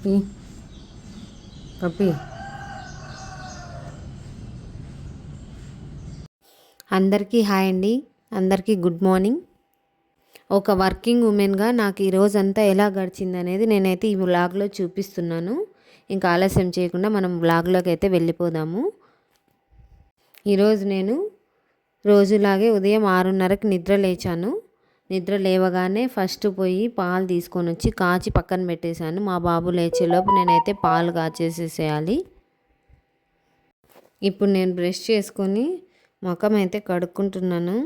ఈ పప్పి అందరికీ హాయ్ అండి. అందరికీ గుడ్ మార్నింగ్. ఒక వర్కింగ్ ఉమెన్గా నాకు ఈ రోజంతా ఎలా గడిచింది అనేది నేనైతే ఈ వ్లాగ్లో చూపిస్తున్నాను. ఇంకా ఆలస్యం చేయకుండా మనం వ్లాగ్లోకి అయితే వెళ్ళిపోదాము. ఈరోజు నేను రోజులాగే ఉదయం 6:30కి నిద్ర లేచాను. నిద్ర లేవగానే ఫస్ట్ పోయి పాలు తీసుకొని వచ్చి కాచి పక్కన పెట్టేశాను. మా బాబు లేచేలోపు నేనైతే పాలు కాచేసేసేయాలి. ఇప్పుడు నేను బ్రష్ చేసుకొని ముఖం అయితే కడుక్కుంటున్నాను.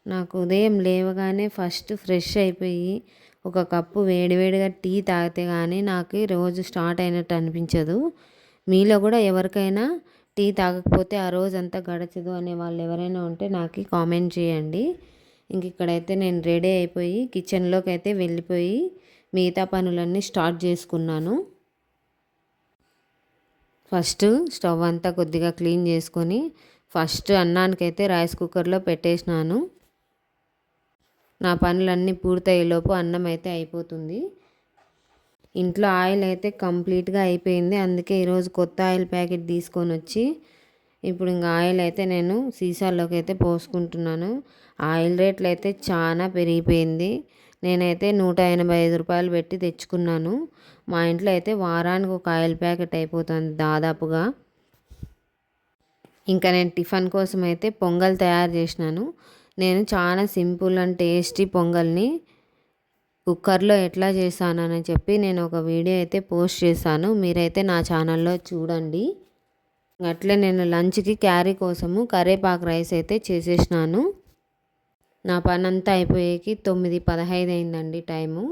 నాకు ఉదయం లేవగానే ఫస్ట్ ఫ్రెష్ అయిపోయి ఒక కప్పు వేడివేడిగా టీ తాగితే కానీ నాకు రోజు స్టార్ట్ అయినట్టు అనిపించదు. మీలో కూడా ఎవరికైనా టీ తాగకపోతే ఆ రోజు అంతా గడచదు అనే వాళ్ళు ఎవరైనా ఉంటే నాకు కామెంట్ చేయండి. ఇంక ఇక్కడైతే నేను రెడీ అయిపోయి కిచెన్లోకి అయితే వెళ్ళిపోయి మిగతా పనులన్నీ స్టార్ట్ చేసుకున్నాను. ఫస్ట్ స్టవ్ అంతా కొద్దిగా క్లీన్ చేసుకొని ఫస్ట్ అన్నానికైతే రైస్ కుక్కర్లో పెట్టేసినాను. నా పనులన్నీ పూర్తయ్యేలోపు అన్నం అయితే అయిపోతుంది. ఇంట్లో ఆయిల్ అయితే కంప్లీట్గా అయిపోయింది. అందుకే ఈరోజు కొత్త ఆయిల్ ప్యాకెట్ తీసుకొని వచ్చి ఇప్పుడు ఇంకా ఆయిల్ అయితే నేను సీసాల్లోకి అయితే పోసుకుంటున్నాను. ఆయిల్ రేట్లు అయితే చాలా పెరిగిపోయింది. నేనైతే 185 రూపాయలు పెట్టి తెచ్చుకున్నాను. మా ఇంట్లో అయితే వారానికి ఒక ఆయిల్ ప్యాకెట్ అయిపోతుంది దాదాపుగా. ఇంకా నేను టిఫిన్ కోసం అయితే పొంగల్ తయారు చేసినాను. నేను చాలా సింపుల్ అండ్ టేస్టీ పొంగల్ని కుక్కర్లో ఎట్లా చేశానని చెప్పి నేను ఒక వీడియో అయితే పోస్ట్ చేశాను. మీరైతే నా ఛానల్లో చూడండి. అట్లే నేను లంచ్కి క్యారీ కోసము కరేపాకు రైస్ అయితే చేసేసినాను. నా పని అంతా అయిపోయేకి 9:15 అయిందండి టైము.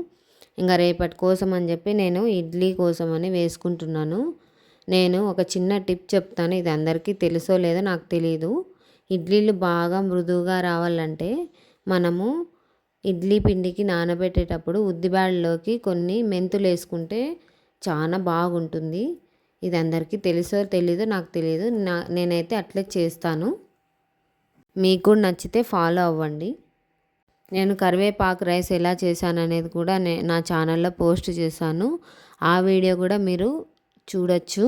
ఇంకా రేపటి కోసం అని చెప్పి నేను ఇడ్లీ కోసం అని వేసుకుంటున్నాను. నేను ఒక చిన్న టిప్ చెప్తాను. ఇది అందరికీ తెలుసో లేదో నాకు తెలియదు. ఇడ్లీలు బాగా మృదువుగా రావాలంటే మనము ఇడ్లీ పిండికి నానబెట్టేటప్పుడు ఉద్దిబ్యాళ్ళలోకి కొన్ని మెంతులు వేసుకుంటే చాలా బాగుంటుంది. ఇది అందరికీ తెలుసో తెలీదో నాకు తెలియదు. నేనైతే అట్లే చేస్తాను. మీకు కూడా నచ్చితే ఫాలో అవ్వండి. నేను కరివేపాకు రైస్ ఎలా చేశాను అనేది కూడా నా ఛానల్లో పోస్ట్ చేశాను. ఆ వీడియో కూడా మీరు చూడొచ్చు.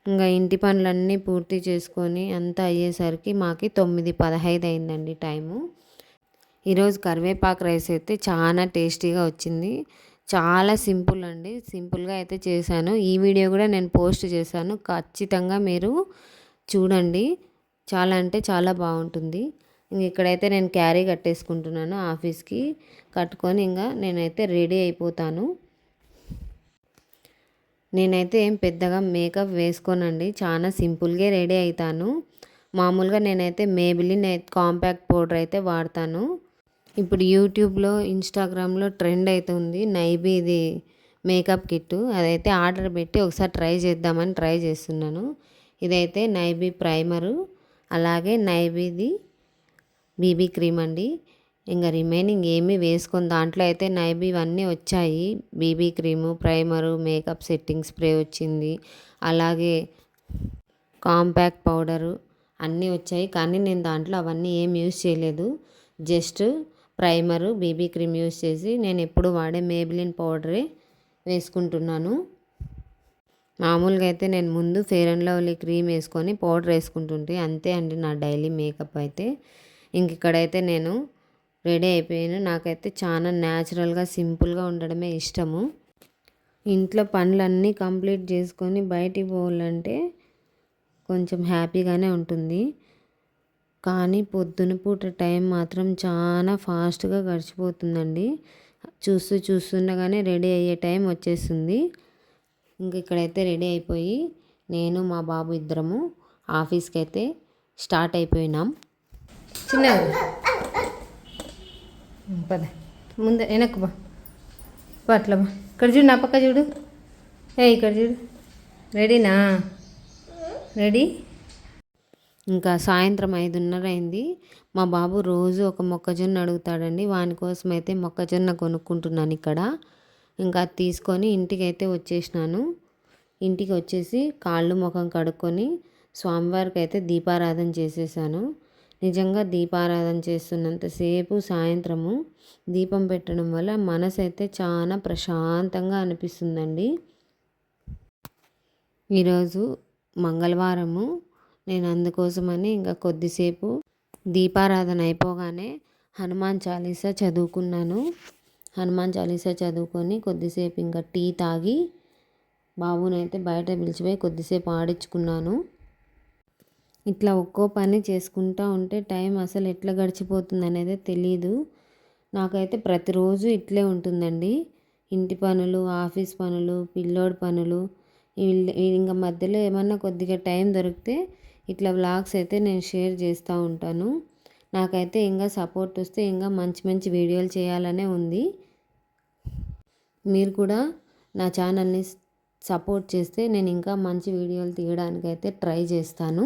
ఇంకా ఇంటి పనులన్నీ పూర్తి చేసుకొని అంతా అయ్యేసరికి మాకు 9:15 అయిందండి టైము. ఈరోజు కరివేపాకు రైస్ అయితే చాలా టేస్టీగా వచ్చింది. చాలా సింపుల్ అండి. సింపుల్గా అయితే చేశాను. ఈ వీడియో కూడా నేను పోస్ట్ చేశాను. ఖచ్చితంగా మీరు చూడండి. చాలా అంటే చాలా బాగుంటుంది. ఇంక ఇక్కడైతే నేను క్యారీ కట్టేసుకుంటున్నాను ఆఫీస్కి. కట్టుకొని ఇంకా నేనైతే రెడీ అయిపోతాను. నేనైతే ఏం పెద్దగా మేకప్ వేసుకోనండి. చాలా సింపుల్గా రెడీ అవుతాను. మామూలుగా నేనైతే మేబిలిన్ కాంపాక్ట్ పౌడర్ అయితే వాడతాను. ఇప్పుడు యూట్యూబ్లో ఇన్స్టాగ్రామ్లో ట్రెండ్ అవుతుంది నైబీది మేకప్ కిట్టు. అదైతే ఆర్డర్ పెట్టి ఒకసారి ట్రై చేద్దామని ట్రై చేస్తున్నాను. ఇదైతే నైబీ ప్రైమరు, అలాగే నైబీది బీబీ క్రీమ్ అండి. ఇంకా రిమైనింగ్ ఏమీ వేసుకొని దాంట్లో అయితే నైబీ ఇవన్నీ వచ్చాయి. BB cream, primer, makeup setting spray వచ్చింది, అలాగే కాంపాక్ట్ పౌడరు అన్నీ వచ్చాయి. కానీ నేను దాంట్లో అవన్నీ ఏం యూస్ చేయలేదు. Just primer, BB cream use చేసి నేను ఎప్పుడు వాడే మేబిలిన్ పౌడరే వేసుకుంటున్నాను. మామూలుగా అయితే నేను ముందు ఫెయిర్ అండ్ లవ్లీ క్రీమ్ వేసుకొని పౌడర్ వేసుకుంటుంటే అంతే అండి నా డైలీ మేకప్ అయితే. ఇంక ఇక్కడైతే నేను రెడీ అయిపోయాను. నాకైతే చాలా న్యాచురల్గా సింపుల్గా ఉండడమే ఇష్టము. ఇంట్లో పనులన్నీ కంప్లీట్ చేసుకొని బయటికి పోవాలంటే కొంచెం హ్యాపీగానే ఉంటుంది. కానీ పొద్దున పూట టైం మాత్రం చాలా ఫాస్ట్గా గడిచిపోతుందండి. చూస్తుండగానే రెడీ అయ్యే టైం వచ్చేస్తుంది. ఇంక ఇక్కడైతే రెడీ అయిపోయి నేను మా బాబు ఇద్దరము ఆఫీస్కి అయితే స్టార్ట్ అయిపోయినాం. చిన్నగా పద ముందే వెనక్కు బా అట్లా బా. ఇక్కడ చూడు, నా పక్క చూడు. ఇక్కడ చూడు. రెడీనా? రెడీ. ఇంకా సాయంత్రం 5:30 అయింది. మా బాబు రోజు ఒక మొక్కజొన్న అడుగుతాడండి. వాని కోసం అయితే మొక్కజొన్న కొనుక్కుంటున్నాను ఇక్కడ. ఇంకా అది తీసుకొని ఇంటికి అయితే వచ్చేసినాను. ఇంటికి వచ్చేసి కాళ్ళు ముఖం కడుక్కొని స్వామివారికి అయితే దీపారాధన చేసేసాను. నిజంగా దీపారాధన చేస్తున్నంతసేపు సాయంత్రము దీపం పెట్టడం వల్ల మనసు అయితే చాలా ప్రశాంతంగా అనిపిస్తుందండి. ఈరోజు మంగళవారము. నేను అందుకోసమని ఇంకా కొద్దిసేపు దీపారాధన అయిపోగానే హనుమాన్ చాలీసా చదువుకున్నాను. హనుమాన్ చాలీసా చదువుకొని కొద్దిసేపు ఇంకా టీ తాగి బాబునైతే బయట పిలిచిపోయి కొద్దిసేపు ఆడించుకున్నాను. ఇట్లా ఒక్కో పని చేసుకుంటూ ఉంటే టైం అసలు ఎట్లా గడిచిపోతుంది అనేది తెలియదు. నాకైతే ప్రతిరోజు ఇట్లే ఉంటుందండి. ఇంటి పనులు, ఆఫీస్ పనులు, పిల్లోడి పనులు, ఇంకా మధ్యలో ఏమన్నా కొద్దిగా టైం దొరికితే ఇట్లా వ్లాగ్స్ అయితే నేను షేర్ చేస్తూ ఉంటాను. నాకైతే ఇంకా సపోర్ట్ వస్తే ఇంకా మంచి మంచి వీడియోలు చేయాలనే ఉంది. మీరు కూడా నా ఛానల్ని సపోర్ట్ చేస్తే నేను ఇంకా మంచి వీడియోలు తీయడానికైతే ట్రై చేస్తాను.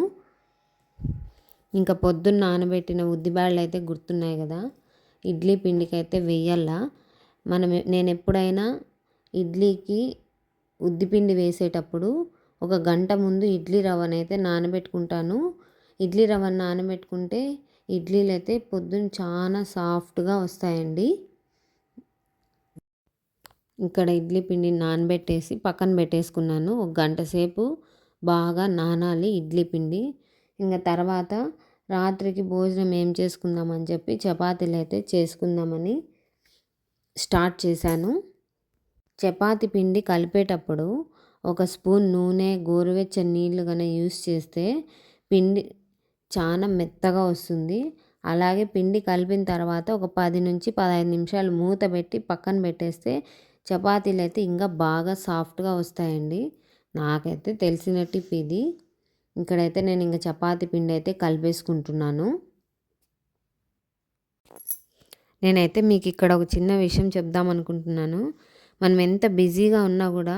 ఇంకా పొద్దున్న నానబెట్టిన ఉద్దిబ్యాళ్ళు అయితే గుర్తున్నాయి కదా, ఇడ్లీ పిండికి అయితే వెయ్యాలా. నేను ఎప్పుడైనా ఇడ్లీకి ఉద్దిపిండి వేసేటప్పుడు ఒక గంట ముందు ఇడ్లీ రవ్వనైతే నానబెట్టుకుంటాను. ఇడ్లీ రవ్వను నానబెట్టుకుంటే ఇడ్లీలు అయితే పొద్దున్న చాలా సాఫ్ట్గా వస్తాయండి. ఇక్కడ ఇడ్లీ పిండిని నానబెట్టేసి పక్కన పెట్టేసుకున్నాను. ఒక గంట సేపు బాగా నానాలి ఇడ్లీ పిండి. ఇంకా తర్వాత రాత్రికి భోజనం ఏం చేసుకుందామని చెప్పి చపాతీలు అయితే చేసుకుందామని స్టార్ట్ చేశాను. చపాతీ పిండి కలిపేటప్పుడు ఒక స్పూన్ నూనె, గోరువెచ్చని నీళ్ళు కనుక యూస్ చేస్తే పిండి చాలా మెత్తగా వస్తుంది. అలాగే పిండి కలిపిన తర్వాత ఒక 10 నుంచి 15 నిమిషాలు మూత పెట్టి పక్కన పెట్టేస్తే చపాతీలు అయితే ఇంకా బాగా సాఫ్ట్గా వస్తాయండి. నాకైతే తెలిసిన టిప్ ఇది. ఇక్కడైతే నేను ఇంకా చపాతీ పిండి అయితే కలిపేసుకుంటున్నాను. నేనైతే మీకు ఇక్కడ ఒక చిన్న విషయం చెప్దాం అనుకుంటున్నాను. మనం ఎంత బిజీగా ఉన్నా కూడా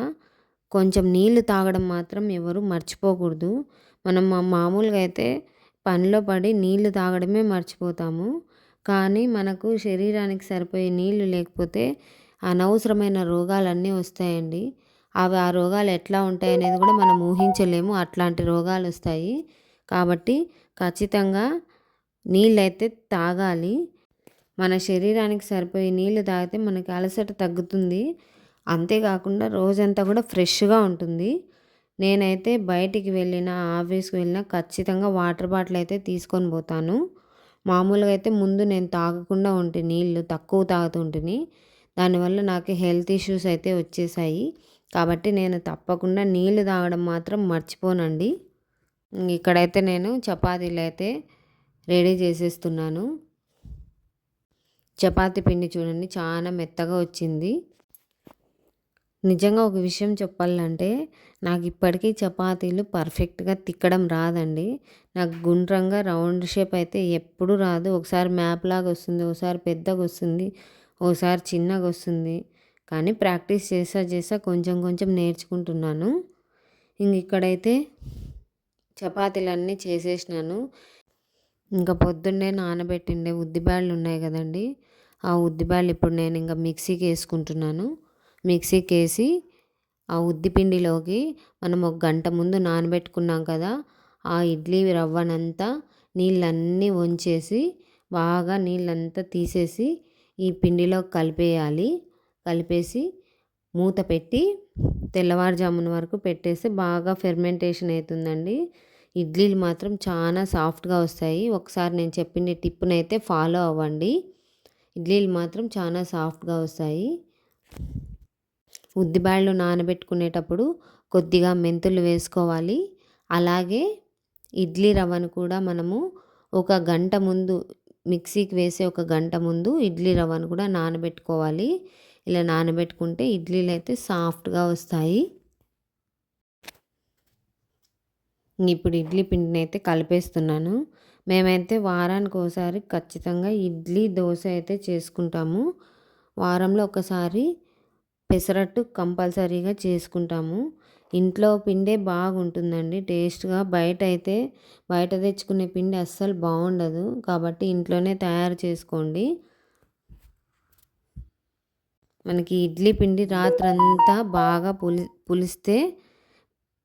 కొంచెం నీళ్లు తాగడం మాత్రం ఎవరు మర్చిపోకూడదు. మనం మామూలుగా అయితే పనిలో పడి నీళ్లు తాగడమే మర్చిపోతాము. కానీ మనకు శరీరానికి సరిపోయే నీళ్లు లేకపోతే అనవసరమైన రోగాలన్నీ వస్తాయండి. ఆ రోగాలు ఎట్లా ఉంటాయి అనేది కూడా మనం ఊహించలేము. అట్లాంటి రోగాలు వస్తాయి. కాబట్టి ఖచ్చితంగా నీళ్ళైతే తాగాలి. మన శరీరానికి సరిపోయే నీళ్ళు తాగితే మనకి అలసట తగ్గుతుంది. అంతేకాకుండా రోజంతా కూడా ఫ్రెష్గా ఉంటుంది. నేనైతే బయటికి వెళ్ళినా, ఆఫీస్కి వెళ్ళినా ఖచ్చితంగా వాటర్ బాటిల్ అయితే తీసుకొని పోతాను. మామూలుగా అయితే ముందు నేను తాగకుండా ఉంటే నీళ్ళు తక్కువ తాగుతుంటిని. దానివల్ల నాకు హెల్త్ ఇష్యూస్ అయితే వచ్చేసాయి. కాబట్టి నేను తప్పకుండా నీళ్ళు తాగడం మాత్రం మర్చిపోనండి. ఇక్కడైతే నేను చపాతీలు అయితే రెడీ చేసేస్తున్నాను. చపాతీ పిండి చూడండి చాలా మెత్తగా వచ్చింది. నిజంగా ఒక విషయం చెప్పాలంటే నాకు ఇప్పటికీ చపాతీలు పర్ఫెక్ట్గా తిక్కడం రాదండి. నాకు గుండ్రంగా రౌండ్ షేప్ అయితే ఎప్పుడూ రాదు. ఒకసారి మ్యాప్ లాగా వస్తుంది, ఒకసారి పెద్దగా వస్తుంది, ఒకసారి చిన్నగా వస్తుంది. కానీ ప్రాక్టీస్ చేసా కొంచెం కొంచెం నేర్చుకుంటున్నాను. ఇక్కడైతే చపాతీలన్నీ చేసేసినాను. ఇంకా పొద్దున్నే నానబెట్టిండే ఉద్దిబ్యాళ్ళు ఉన్నాయి కదండి, ఆ ఉద్దిబ్యాళ్ళు ఇప్పుడు నేను ఇంకా మిక్సీకి వేసుకుంటున్నాను. మిక్సీకి వేసి ఆ ఉద్దిపిండిలోకి మనం ఒక గంట ముందు నానబెట్టుకున్నాం కదా, ఆ ఇడ్లీ రవ్వనంతా నీళ్ళన్నీ వంచేసి బాగా నీళ్ళంతా తీసేసి ఈ పిండిలో కలిపేయాలి. కలిపేసి మూత పెట్టి తెల్లవారుజామున వరకు పెట్టేస్తే బాగా ఫెర్మెంటేషన్ అవుతుందండి. ఇడ్లీలు మాత్రం చాలా సాఫ్ట్గా వస్తాయి. ఒకసారి నేను చెప్పిన టిప్నైతే ఫాలో అవ్వండి. ఇడ్లీలు మాత్రం చాలా సాఫ్ట్గా వస్తాయి. ఉద్దిబ్యాళ్ళు నానబెట్టుకునేటప్పుడు కొద్దిగా మెంతులు వేసుకోవాలి. అలాగే ఇడ్లీ రవ్వను కూడా మనము ఒక గంట ముందు మిక్సీకి వేసే ఒక గంట ముందు ఇడ్లీ రవ్వను కూడా నానబెట్టుకోవాలి. ఇలా నానబెట్టుకుంటే ఇడ్లీలు అయితే సాఫ్ట్గా వస్తాయి. ఇప్పుడు ఇడ్లీ పిండిని అయితే కలిపేస్తున్నాను. మేమైతే వారానికి ఒకసారి ఖచ్చితంగా ఇడ్లీ, దోశ అయితే చేసుకుంటాము. వారంలో ఒకసారి పెసరట్టు కంపల్సరీగా చేసుకుంటాము. ఇంట్లో పిండే బాగుంటుందండి టేస్ట్గా. బయట తెచ్చుకునే పిండి అస్సలు బాగుండదు. కాబట్టి ఇంట్లోనే తయారు చేసుకోండి. మనకి ఇడ్లీ పిండి రాత్రంతా బాగా పులిస్తే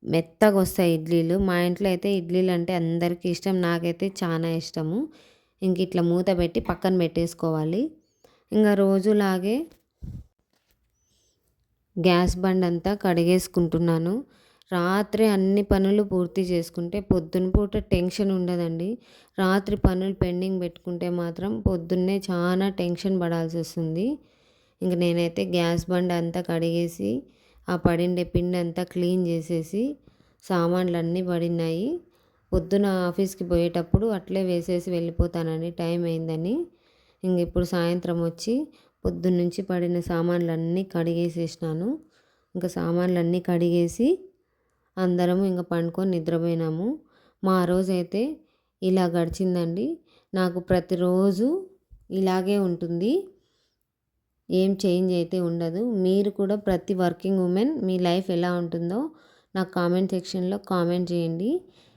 మెత్తగా వస్తాయి ఇడ్లీలు. మా ఇంట్లో అయితే ఇడ్లీలు అంటే అందరికీ ఇష్టం, నాకైతే చాలా ఇష్టము. ఇంక ఇట్లా మూత పెట్టి పక్కన పెట్టేసుకోవాలి. ఇంకా రోజులాగే గ్యాస్ బండ్ అంతా కడిగేసుకుంటున్నాను. రాత్రి అన్ని పనులు పూర్తి చేసుకుంటే పొద్దున పూట టెన్షన్ ఉండదండి. రాత్రి పనులు పెండింగ్ పెట్టుకుంటే మాత్రం పొద్దున్నే చాలా టెన్షన్ పడాల్సి వస్తుంది. ఇంక నేనైతే గ్యాస్ బండ్ అంతా కడిగేసి ఆ పడిండే పిండి అంతా క్లీన్ చేసేసి సామాన్లు అన్నీ పడినాయి. పొద్దున ఆఫీస్కి పోయేటప్పుడు అట్లే వేసేసి వెళ్ళిపోతానని టైం అయిందని. ఇంక ఇప్పుడు సాయంత్రం వచ్చి పొద్దున్నుంచి పడిన సామాన్లన్నీ కడిగేసేసినాను. ఇంకా సామాన్లన్నీ కడిగేసి అందరము ఇంకా పండుకొని నిద్రపోయినాము. మా రోజైతే ఇలా గడిచిందండి. నాకు ప్రతిరోజు ఇలాగే ఉంటుంది, ఏం చేంజ్ అయితే ఉండదు. మీరు కూడా ప్రతి వర్కింగ్ ఉమెన్ మీ లైఫ్ ఎలా ఉంటుందో నాకు కామెంట్ సెక్షన్లో కామెంట్ చేయండి.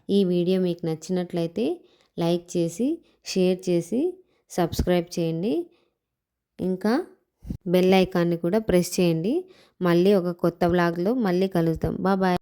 ఈ వీడియో మీకు నచ్చినట్లయితే లైక్ చేసి, షేర్ చేసి, సబ్స్క్రైబ్ చేయండి. ఇంకా బెల్ ఐకాన్ని కూడా ప్రెస్ చేయండి. మళ్ళీ ఒక కొత్త వ్లాగ్లో మళ్ళీ కలుద్దాం. బాయ్.